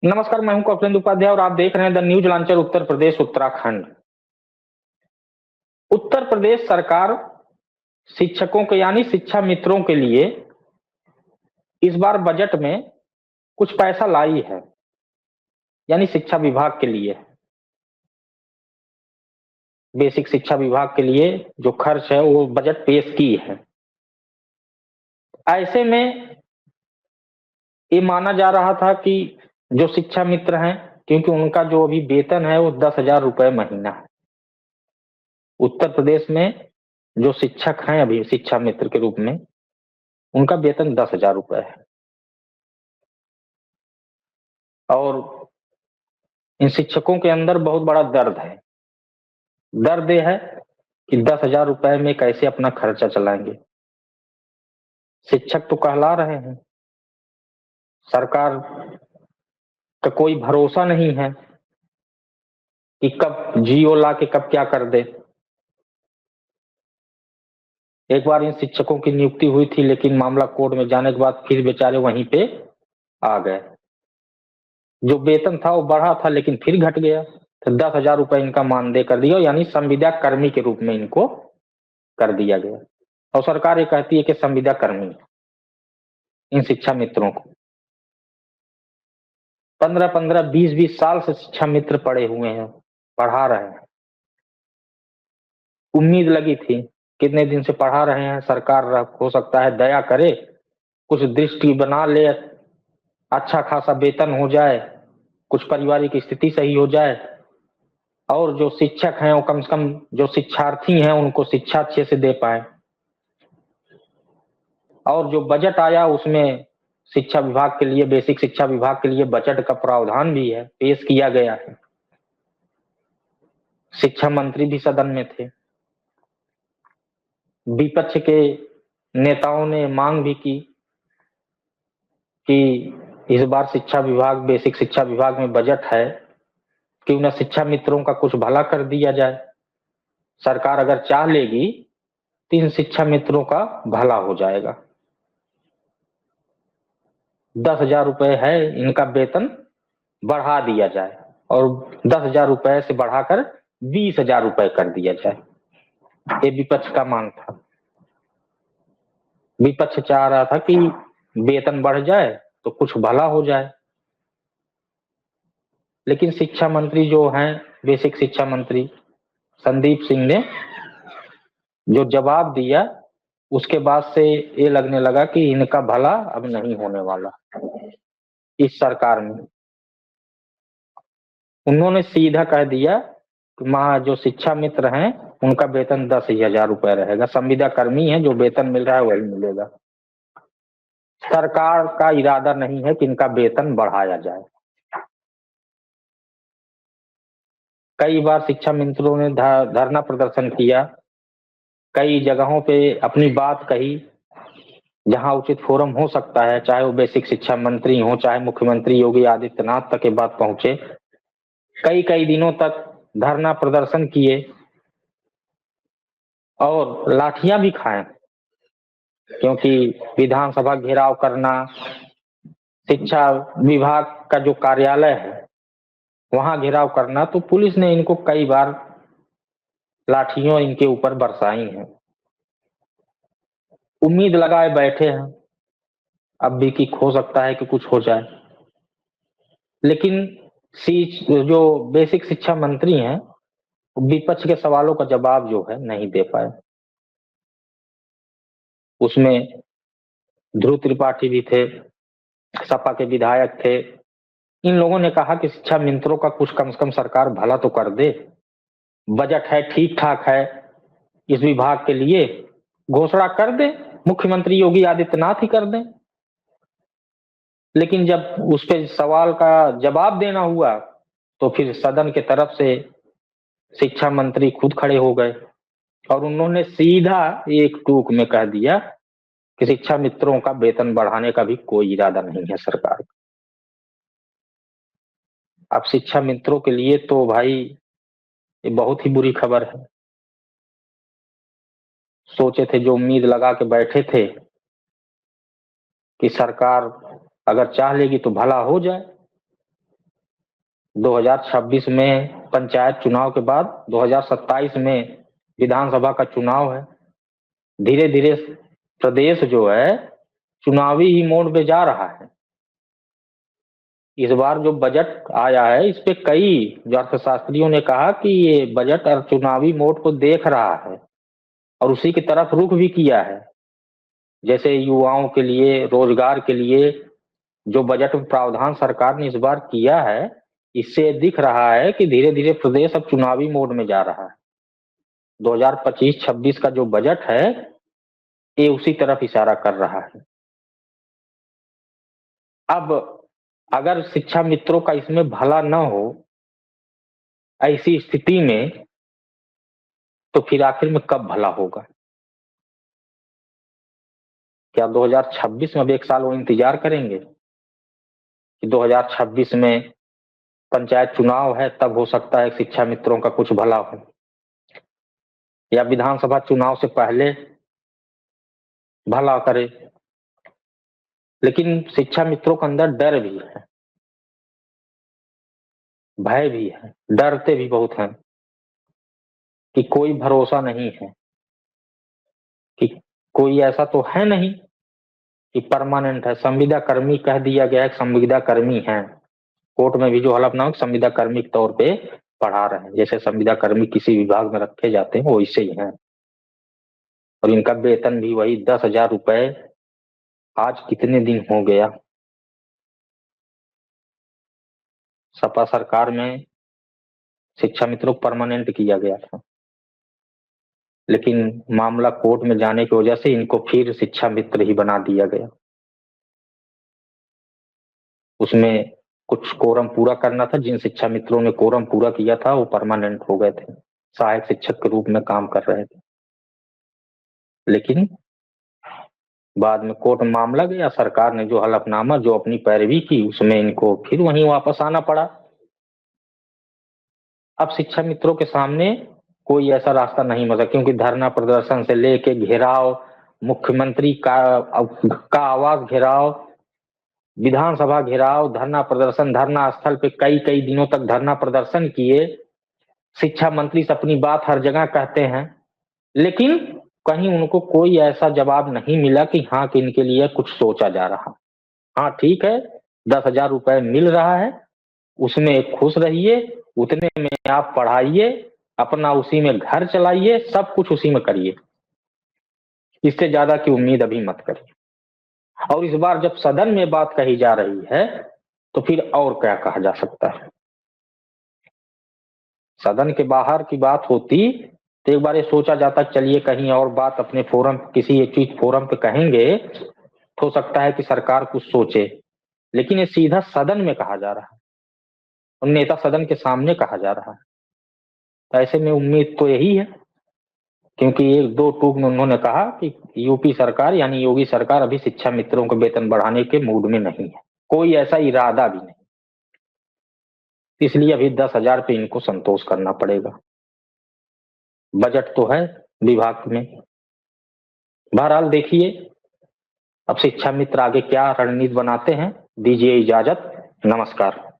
नमस्कार, मैं हूं कौशलेंद्र उपाध्याय और आप देख रहे हैं the news launcher Uttar Pradesh Uttarakhand. Uttar Pradesh सरकार शिक्षकों के यानी शिक्षा मित्रों के लिए इस बार बजट में कुछ पैसा लाई है, यानी शिक्षा विभाग के लिए, बेसिक शिक्षा विभाग के लिए जो खर्च है वो बजट पेश की है। ऐसे में ये माना जा रहा था कि जो शिक्षा मित्र हैं, क्योंकि उनका जो अभी वेतन है वो 10,000 रुपए महीना है। उत्तर प्रदेश में जो शिक्षक हैं अभी शिक्षा मित्र के रूप में, उनका वेतन 10,000 रुपए है। और इन शिक्षकों के अंदर बहुत बड़ा दर्द है। दर्द यह है कि 10,000 रुपए में कैसे अपना खर्चा चलाएंगे। शिक्षक तो कहला रहे हैं, सरकार का कोई भरोसा नहीं है कि कब जियो ला के कब क्या कर दे। एक बार इन शिक्षकों की नियुक्ति हुई थी, लेकिन मामला कोर्ट में जाने के बाद फिर बेचारे वहीं पे आ गए। जो वेतन था वो बढ़ा था, लेकिन फिर घट गया, तो 10,000 रुपए इनका मानदेय कर दिया, यानी संविदा कर्मी के रूप में इनको कर दिया गया। और सरकार ये कहती है कि संविदा कर्मी इन शिक्षा मित्रों को 15-15, 20-20 साल से शिक्षा मित्र पढ़े हुए हैं, पढ़ा रहे हैं। उम्मीद लगी थी, कितने दिन से पढ़ा रहे हैं, सरकार हो सकता है दया करे, कुछ दृष्टि बना ले, अच्छा खासा वेतन हो जाए, कुछ पारिवारिक स्थिति सही हो जाए, और जो शिक्षक हैं वो कम से कम जो शिक्षार्थी हैं उनको शिक्षा अच्छे से दे पाए। और जो बजट आया उसमें शिक्षा विभाग के लिए, बेसिक शिक्षा विभाग के लिए बजट का प्रावधान भी है, पेश किया गया है। शिक्षा मंत्री भी सदन में थे। विपक्ष के नेताओं ने मांग भी की कि इस बार शिक्षा विभाग, बेसिक शिक्षा विभाग में बजट है, क्यों न शिक्षा मित्रों का कुछ भला कर दिया जाए। सरकार अगर चाह लेगी तो इन शिक्षा मित्रों का भला हो जाएगा। 10,000 रुपए है इनका वेतन, बढ़ा दिया जाए और 10,000 रुपए से बढ़ाकर 20,000 रुपए कर दिया जाए। ये विपक्ष का मांग था। विपक्ष चाह रहा था कि वेतन बढ़ जाए तो कुछ भला हो जाए, लेकिन शिक्षा मंत्री जो हैं, बेसिक शिक्षा मंत्री संदीप सिंह ने जो जवाब दिया, उसके बाद से ये लगने लगा कि इनका भला अब नहीं होने वाला इस सरकार में। उन्होंने सीधा कह दिया कि जो शिक्षा मित्र हैं उनका वेतन 10,000 रुपए रहेगा, संविदा कर्मी है जो वेतन मिल रहा है वही मिलेगा। सरकार का इरादा नहीं है कि इनका वेतन बढ़ाया जाए। कई बार शिक्षा मित्रों ने धरना प्रदर्शन किया, कई जगहों पे अपनी बात कही, जहां उचित फोरम हो सकता है, चाहे वो बेसिक शिक्षा मंत्री हो, चाहे मुख्यमंत्री योगी आदित्यनाथ तक ये बात पहुंचे। कई कई दिनों तक धरना प्रदर्शन किए और लाठियां भी खाए, क्योंकि विधानसभा घेराव करना, शिक्षा विभाग का जो कार्यालय है वहां घेराव करना, तो पुलिस ने इनको कई बार लाठियों इनके ऊपर बरसाई हैं। उम्मीद लगाए बैठे हैं अब भी कि हो सकता है कि कुछ हो जाए, लेकिन जो बेसिक शिक्षा मंत्री हैं विपक्ष के सवालों का जवाब जो है नहीं दे पाए। उसमें ध्रुव त्रिपाठी भी थे, सपा के विधायक थे। इन लोगों ने कहा कि शिक्षा मित्रों का कुछ कम से कम सरकार भला तो कर दे, बजट है ठीक ठाक है, इस विभाग के लिए घोषणा कर दे, मुख्यमंत्री योगी आदित्यनाथ ही कर दें। लेकिन जब उस पर सवाल का जवाब देना हुआ तो फिर सदन के तरफ से शिक्षा मंत्री खुद खड़े हो गए और उन्होंने सीधा एक टूक में कह दिया कि शिक्षा मित्रों का वेतन बढ़ाने का भी कोई इरादा नहीं है सरकार का। अब शिक्षा मित्रों के लिए तो भाई ये बहुत ही बुरी खबर है। सोचे थे, जो उम्मीद लगा के बैठे थे कि सरकार अगर चाह लेगी तो भला हो जाए, 2026 में पंचायत चुनाव के बाद 2027 में विधानसभा का चुनाव है। धीरे धीरे प्रदेश जो है चुनावी ही मोड पे जा रहा है। इस बार जो बजट आया है इस पे कई जो अर्थशास्त्रियों ने कहा कि ये बजट और चुनावी मोड को देख रहा है और उसी की तरफ रुख भी किया है। जैसे युवाओं के लिए, रोजगार के लिए जो बजट में प्रावधान सरकार ने इस बार किया है, इससे दिख रहा है कि धीरे धीरे प्रदेश अब चुनावी मोड में जा रहा है। 2025-26 का जो बजट है ये उसी तरफ इशारा कर रहा है। अब अगर शिक्षा मित्रों का इसमें भला न हो, ऐसी स्थिति में तो फिर आखिर में कब भला होगा? क्या 2026 में अब एक साल वो इंतजार करेंगे कि 2026 में पंचायत चुनाव है तब हो सकता है शिक्षा मित्रों का कुछ भला हो, या विधानसभा चुनाव से पहले भला करे? लेकिन शिक्षा मित्रों के अंदर डर भी है, भय भी है, डरते भी बहुत हैं कि कोई भरोसा नहीं है, कि कोई ऐसा तो है नहीं कि परमानेंट है। संविदा कर्मी कह दिया गया है, संविदा कर्मी है। कोर्ट में भी जो हलफनामा संविदा कर्मी के तौर पे पढ़ा रहे हैं, जैसे संविदा कर्मी किसी विभाग में रखे जाते हैं वो वैसे ही हैं। और इनका वेतन भी वही 10,000 रुपए। आज कितने दिन हो गया सपा सरकार में शिक्षा मित्रों को परमानेंट किया गया था, लेकिन मामला कोर्ट में जाने की वजह से इनको फिर शिक्षा मित्र ही बना दिया गया। उसमें कुछ कोरम पूरा करना था, जिन शिक्षा मित्रों ने कोरम पूरा किया था वो परमानेंट हो गए थे, सहायक शिक्षक के रूप में काम कर रहे थे। लेकिन बाद में कोर्ट में मामला गया, सरकार ने जो हलफनामा जो अपनी पैरवी की उसमें इनको फिर वहीं वापस आना पड़ा। अब शिक्षा मित्रों के सामने कोई ऐसा रास्ता नहीं बचा, क्योंकि धरना प्रदर्शन से लेके घेराव, मुख्यमंत्री का आवास घेराव, विधानसभा घेराव, धरना प्रदर्शन, धरना स्थल पे कई कई दिनों तक धरना प्रदर्शन किए। शिक्षा मंत्री से अपनी बात हर जगह कहते हैं, लेकिन कहीं उनको कोई ऐसा जवाब नहीं मिला कि हाँ कि इनके लिए कुछ सोचा जा रहा। हाँ ठीक है, 10,000 रुपए मिल रहा है, उसमें खुश रहिए, उतने में आप पढ़ाइए, अपना उसी में घर चलाइए, सब कुछ उसी में करिए, इससे ज्यादा की उम्मीद अभी मत करिए। और इस बार जब सदन में बात कही जा रही है तो फिर और क्या कहा जा सकता है? सदन के बाहर की बात होती तो एक बार ये सोचा जाता चलिए कहीं और बात अपने फोरम, किसी एक चीज फोरम पे कहेंगे तो हो सकता है कि सरकार कुछ सोचे, लेकिन ये सीधा सदन में कहा जा रहा है और नेता सदन के सामने कहा जा रहा है। तो ऐसे में उम्मीद तो यही है, क्योंकि एक दो टूक में उन्होंने कहा कि यूपी सरकार यानी योगी सरकार अभी शिक्षा मित्रों को वेतन बढ़ाने के मूड में नहीं है, कोई ऐसा इरादा भी नहीं, इसलिए अभी 10,000 पे इनको संतोष करना पड़ेगा। बजट तो है विभाग में, बहरहाल देखिए अब शिक्षा मित्र आगे क्या रणनीति बनाते हैं। दीजिए इजाजत, नमस्कार।